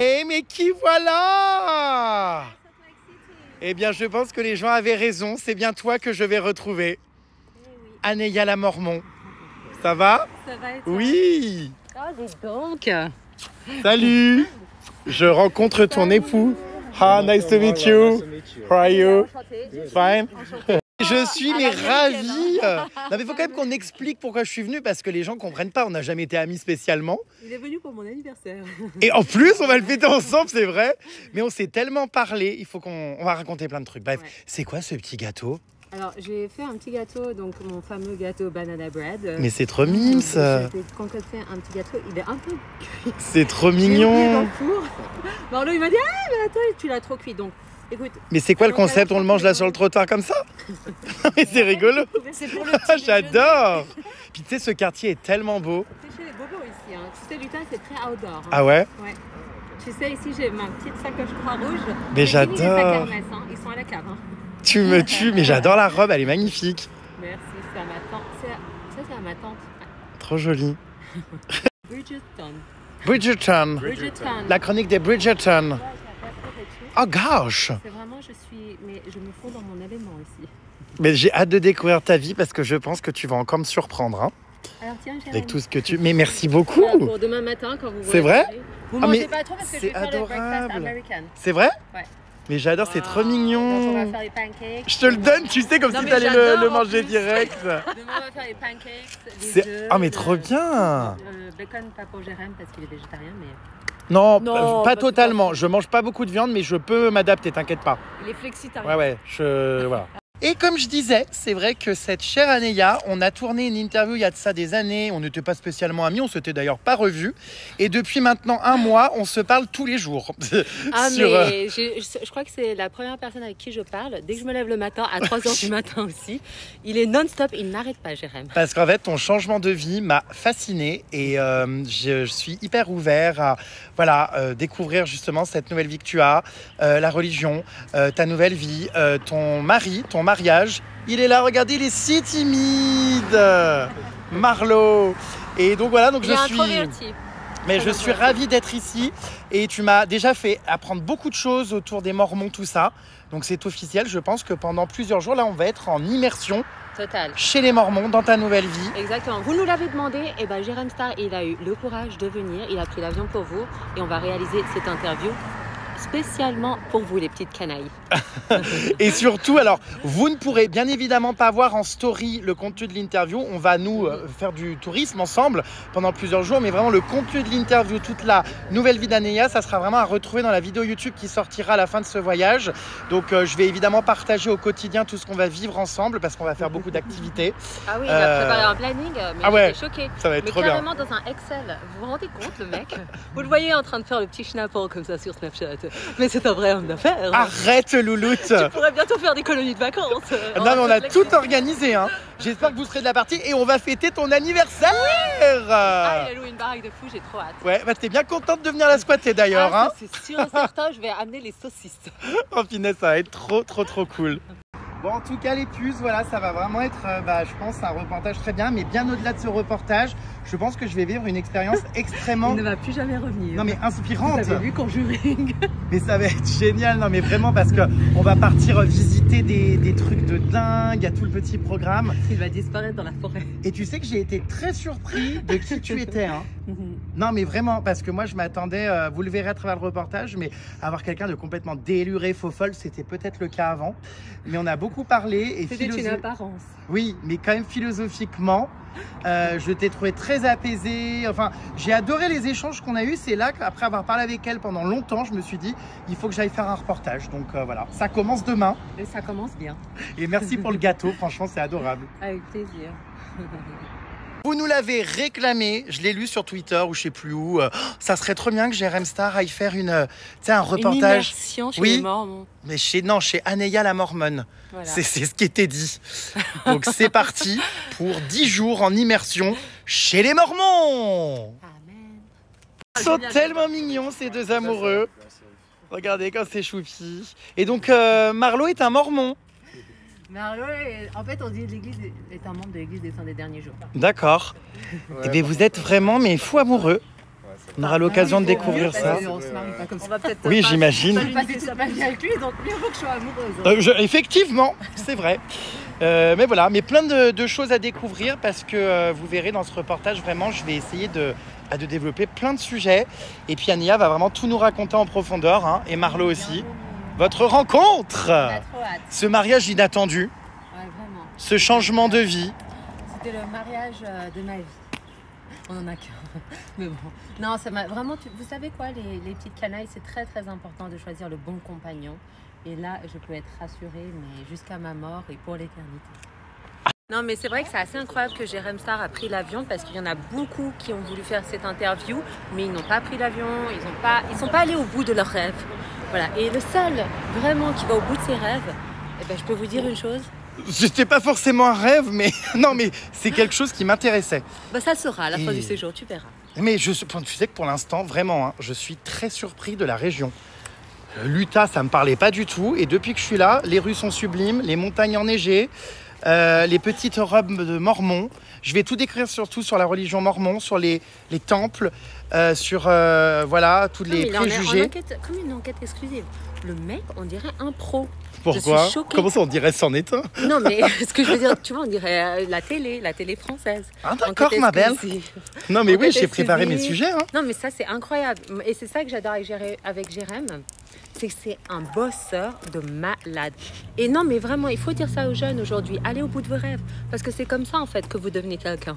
Eh mais qui voilà? Eh bien je pense que les gens avaient raison, c'est bien toi que je vais retrouver. Anéia la Mormon. Ça va? Ça va être Oui. Oh, dis donc. Salut. Je rencontre ton époux. Ah, nice to meet you. How are you? Fine. Je suis mais ravie. Non mais il faut quand même qu'on explique pourquoi je suis venue parce que les gens comprennent pas. On n'a jamais été amis spécialement. Il est venu pour mon anniversaire. Et en plus, on va le fêter ensemble, c'est vrai. Mais on s'est tellement parlé. Il faut qu'on va raconter plein de trucs. Bref, c'est quoi ce petit gâteau? Alors, j'ai fait un petit gâteau, donc mon fameux gâteau banana bread. Mais c'est trop mignon ça. J'ai concocté un petit gâteau, il est un peu cuit. C'est trop J'ai oublié dans mignon. le four. Marlo, il m'a dit, ah, mais attends, tu l'as trop cuit. Donc, écoute. Mais c'est quoi le concept? On le mange là sur le trottoir comme ça? Mais c'est rigolo. C'est pour le petit J'adore. Puis tu sais, ce quartier est tellement beau. C'est chez les bobos ici. Hein. Tu sais, Lutin, c'est très outdoor. Hein. Ah ouais? Ouais. Tu sais, ici, j'ai ma petite sacoche Croix-Rouge. Mais C'est fini, les sacs j'adore. Hermès, hein. Ils sont à la cave. Hein. Tu me tues, mais j'adore la robe, elle est magnifique. Merci, c'est à ma tante. Ça, c'est à ma tante. Trop jolie. Bridgerton. Bridgerton. Bridgerton. La chronique des Bridgerton. Ouais, j'ai pas trop vêtu. Oh gosh. C'est vraiment, je me fonds dans mon élément ici. Mais j'ai hâte de découvrir ta vie parce que je pense que tu vas encore me surprendre. Hein, Alors tiens, j'ai avec tout ce que tu... Mais merci beaucoup. pour demain matin quand vous C'est vrai? Vous Ah, mangez mais pas trop parce que je c'est vais faire le breakfast adorable. American. C'est vrai? Ouais. Mais j'adore, c'est trop Donc on mignon. va faire les pancakes. Je te le donne, tu sais, comme Non, si mais t'allais j'adore, le en manger plus. direct. Demain on va faire les pancakes, les C'est... œufs. Ah mais trop bien. Bacon pas pour Jérém parce qu'il est végétarien mais Non, Non, pas bah, totalement. Je mange pas beaucoup de viande, mais je peux m'adapter, t'inquiète pas. il est flexitarien. Ouais, ouais, voilà. Et comme je disais, c'est vrai que cette chère Anéia, on a tourné une interview il y a de ça des années, on n'était pas spécialement amis, on s'était d'ailleurs pas revus. Et depuis maintenant un mois, on se parle tous les jours. Ah Sur, mais je crois que c'est la première personne avec qui je parle. Dès que je me lève le matin, à 3h du matin aussi, il est non-stop, il n'arrête pas Jérém. Parce qu'en fait, ton changement de vie m'a fasciné et je suis hyper ouvert à découvrir justement cette nouvelle vie que tu as, la religion, ta nouvelle vie, ton mari, ton mariage. Il est là, regardez, il est si timide, Marlo. Et donc voilà, donc Il est je suis... introverti. Mais je suis ravie d'être ici et tu m'as déjà fait apprendre beaucoup de choses autour des Mormons, tout ça. Donc c'est officiel, je pense que pendant plusieurs jours, là, on va être en immersion Total. chez les Mormons dans ta nouvelle vie. Exactement. Vous nous l'avez demandé, et ben Jérém Star, il a eu le courage de venir, il a pris l'avion pour vous et on va réaliser cette interview spécialement pour vous les petites canailles. Et surtout, alors, vous ne pourrez bien évidemment pas voir en story le contenu de l'interview. On va nous faire du tourisme ensemble pendant plusieurs jours, mais vraiment le contenu de l'interview, toute la nouvelle vie d'Anéia, ça sera vraiment à retrouver dans la vidéo YouTube qui sortira à la fin de ce voyage. Donc, je vais évidemment partager au quotidien tout ce qu'on va vivre ensemble parce qu'on va faire beaucoup d'activités. Ah oui, il a préparé un planning, mais Ah ouais, j'étais choquée. ça va être Mais trop bien. carrément dans un Excel. Vous vous rendez compte, le mec? Vous le voyez en train de faire le petit schnappel comme ça sur Snapchat. Mais c'est un vrai homme d'affaires. Arrête, louloute. Tu pourrais bientôt faire des colonies de vacances. Non, mais on a tout organisé. Hein. J'espère que vous serez de la partie et on va fêter ton anniversaire. Ah, il a loué une baraque de fou, j'ai trop hâte. Ouais, bah t'es bien contente de venir la squatter d'ailleurs. Ah, Hein. ça, c'est sûr et certain, je vais amener les saucisses. Oh finesse, ça va être trop cool. Bon, en tout cas, les puces, voilà, ça va vraiment être, je pense, un reportage très bien. Mais bien au-delà de ce reportage, je pense que je vais vivre une expérience extrêmement... Il ne va plus jamais revenir. Non mais inspirante. Vous avez vu Conjuring? Mais ça va être génial, non mais vraiment parce que on va partir visiter des trucs de dingue, il y a tout le petit programme. Il va disparaître dans la forêt. Et tu sais que j'ai été très surpris de qui tu étais. Hein. Non mais vraiment, parce que moi je m'attendais, vous le verrez à travers le reportage, mais avoir quelqu'un de complètement déluré, faux folle, c'était peut-être le cas avant. Mais on a beaucoup parlé. Et c'était une apparence. Oui, mais quand même philosophiquement, je t'ai trouvé très apaisée. Enfin, j'ai adoré les échanges qu'on a eus. C'est là qu'après avoir parlé avec elle pendant longtemps, je me suis dit, il faut que j'aille faire un reportage. Donc voilà, ça commence demain. Et ça commence bien. Et merci pour le gâteau, franchement, c'est adorable. Avec plaisir. Vous nous l'avez réclamé, je l'ai lu sur Twitter ou je sais plus où. Ça serait trop bien que Jérém Star aille faire un reportage. Une immersion chez les Mormons. Mais chez Anéia la Mormone. Voilà. C'est ce qui était dit. Donc c'est parti pour 10 jours en immersion chez les Mormons. Amen. Ils sont tellement mignons ces deux amoureux. Regardez quand c'est choupi. Et donc Marlo est un Mormon. Marlo, en fait, on dit l'église est un membre de l'église des saints des derniers jours. D'accord. Et bien vous êtes vraiment fous amoureux. On aura l'occasion de découvrir ça. On se marie pas comme ça. On va peut-être Oui, j'imagine. passer sa vie avec lui, donc mieux vaut que je sois amoureuse. Effectivement, c'est vrai. Mais voilà, mais plein de choses à découvrir parce que vous verrez dans ce reportage, vraiment, je vais essayer de développer plein de sujets. Et puis Ania va vraiment tout nous raconter en profondeur, hein, et Marlo aussi. Votre rencontre, ce mariage inattendu, Ouais, vraiment. ce changement de vie. C'était le mariage de ma vie. On en a qu'un. Mais bon. Non, ça m'a vraiment. Vous savez quoi, les petites canailles, c'est très très important de choisir le bon compagnon. Et là, je peux être rassurée, mais jusqu'à ma mort et pour l'éternité. Non, mais c'est vrai que c'est assez incroyable que Jérém Star a pris l'avion parce qu'il y en a beaucoup qui ont voulu faire cette interview, mais ils n'ont pas pris l'avion, ils sont pas allés au bout de leurs rêves. Voilà. Et le seul vraiment qui va au bout de ses rêves, eh ben, je peux vous dire une chose. C'était pas forcément un rêve, mais non, mais c'est quelque chose qui m'intéressait. Bah, ça sera à la fin du séjour, tu verras. Mais tu sais que pour l'instant, vraiment, hein, je suis très surpris de la région. L'Utah, ça me parlait pas du tout. Et depuis que je suis là, les rues sont sublimes, les montagnes enneigées, les petites robes de mormons. Je vais tout décrire surtout sur la religion mormon, sur les temples, sur voilà, tous les préjugés. Comme une enquête exclusive. Le mec, on dirait un pro. Pourquoi? Comment ça, on dirait c'en est un? Non, mais ce que je veux dire, tu vois, on dirait la télé française. Ah d'accord, ma belle. Non, mais oui, j'ai préparé mes sujets. Hein. Non, mais ça, c'est incroyable. Et c'est ça que j'adore avec Jérém. C'est que c'est un bosseur de malade. Et non, mais vraiment, il faut dire ça aux jeunes aujourd'hui. Allez au bout de vos rêves. Parce que c'est comme ça, en fait, que vous devenez quelqu'un.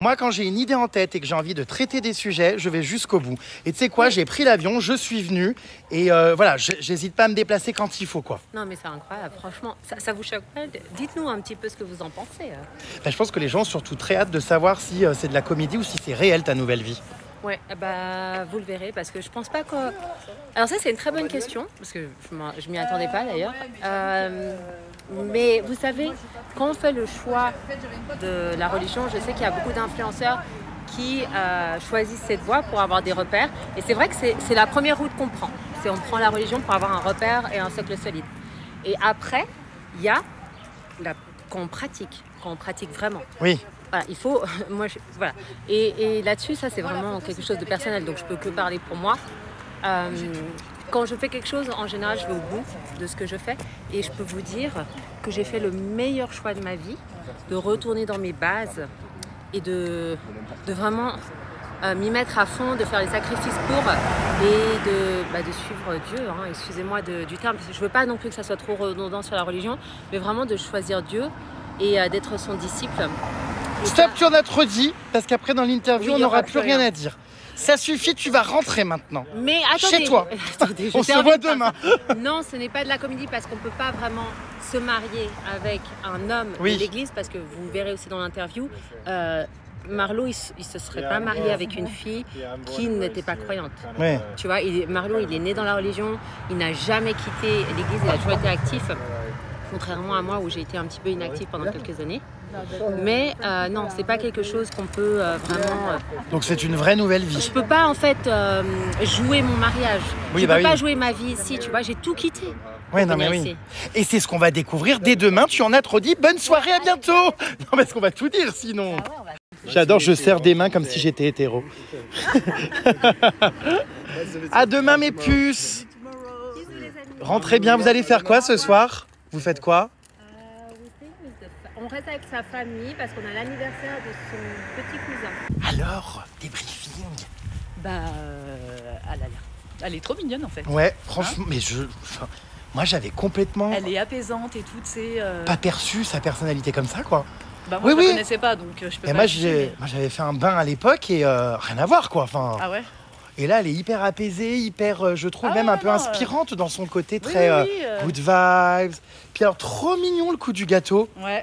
Moi, quand j'ai une idée en tête et que j'ai envie de traiter des sujets, je vais jusqu'au bout. Et tu sais quoi, j'ai pris l'avion, je suis venue. Et voilà, j'hésite pas à me déplacer quand il faut, quoi. Non, mais c'est incroyable. Franchement, ça vous choque pas? Dites-nous un petit peu ce que vous en pensez. Ben, je pense que les gens ont surtout très hâte de savoir si c'est de la comédie ou si c'est réel, ta nouvelle vie. Ouais, bah vous le verrez parce que je pense pas que. Alors ça c'est une très bonne question parce que je m'y attendais pas d'ailleurs. Mais vous savez, quand on fait le choix de la religion, je sais qu'il y a beaucoup d'influenceurs qui choisissent cette voie pour avoir des repères. Et c'est vrai que c'est la première route qu'on prend. On prend la religion pour avoir un repère et un socle solide. Et après, il y a quand on pratique vraiment. Oui. Voilà, il faut, voilà. Et là-dessus, ça c'est vraiment quelque chose de personnel, donc je peux que parler pour moi. Quand je fais quelque chose, en général, je vais au bout de ce que je fais, et je peux vous dire que j'ai fait le meilleur choix de ma vie, de retourner dans mes bases et de vraiment m'y mettre à fond, de faire des sacrifices pour et de suivre Dieu. Hein, excusez-moi du terme, parce que je veux pas non plus que ça soit trop redondant sur la religion, mais vraiment de choisir Dieu et d'être son disciple. Stop, tu en as trop dit, parce qu'après dans l'interview, oui, on n'aura plus rien à dire. Ça suffit, tu vas rentrer maintenant. Mais attendez, chez toi. On se voit demain. Non, ce n'est pas de la comédie parce qu'on ne peut pas vraiment se marier avec un homme de l'église, parce que vous verrez aussi dans l'interview, Marlo, il se serait pas marié avec une fille qui n'était pas croyante. Ouais. Tu vois, Marlo, il est né dans la religion, il n'a jamais quitté l'église, il a toujours été actif. Contrairement à moi où j'ai été un petit peu inactive pendant quelques années. Mais non, c'est pas quelque chose qu'on peut vraiment... Donc c'est une vraie nouvelle vie. Je peux pas en fait jouer mon mariage. Oui, je peux pas jouer ma vie ici, tu vois, j'ai tout quitté. Ouais, non mais oui. Et c'est ce qu'on va découvrir dès demain. Tu en as trop dit. Bonne soirée, à bientôt. Non, parce qu'on va tout dire sinon. J'adore, je serre des mains comme si j'étais hétéro. À demain mes puces. Rentrez bien, vous allez faire quoi ce soir? Vous faites quoi? On reste avec sa famille parce qu'on a l'anniversaire de son petit cousin. Alors, débriefing. Elle est trop mignonne en fait. Ouais, franchement, mais moi j'avais complètement... Elle est apaisante et tout, c'est... pas perçu sa personnalité comme ça, quoi. Bah moi je la connaissais pas, donc je peux et pas... Moi j'avais fait un bain à l'époque et rien à voir, quoi. Enfin, ah ouais. Et là, elle est hyper apaisée, hyper, je trouve, même un peu inspirante dans son côté très good vibes. Puis alors, trop mignon le coup du gâteau. Ouais.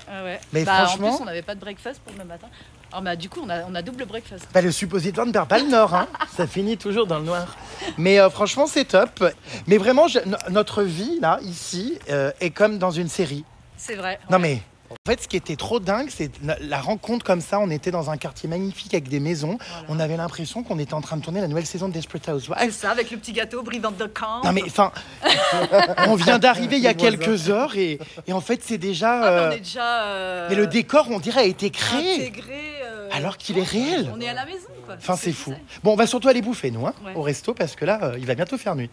Mais franchement... En plus, on n'avait pas de breakfast pour le matin. Alors, bah, du coup, on a double breakfast. Le suppositoire ne perd pas le nord, hein. Ça finit toujours dans le noir. Mais franchement, c'est top. Mais vraiment, notre vie, là, ici, est comme dans une série. C'est vrai. Non, mais... En fait, ce qui était trop dingue, c'est la rencontre comme ça. On était dans un quartier magnifique avec des maisons. Voilà. On avait l'impression qu'on était en train de tourner la nouvelle saison de Desperate Housewives. C'est ça, avec le petit gâteau brie de camp. Non mais enfin, on vient d'arriver il y a quelques heures et en fait c'est déjà... on est déjà... Mais le décor, on dirait, a été créé. Intégré. Alors qu'il est réel. On est à la maison. quoi. Enfin, c'est fou. Bon, on va surtout aller bouffer, nous, hein, Ouais. au resto, parce que là, il va bientôt faire nuit.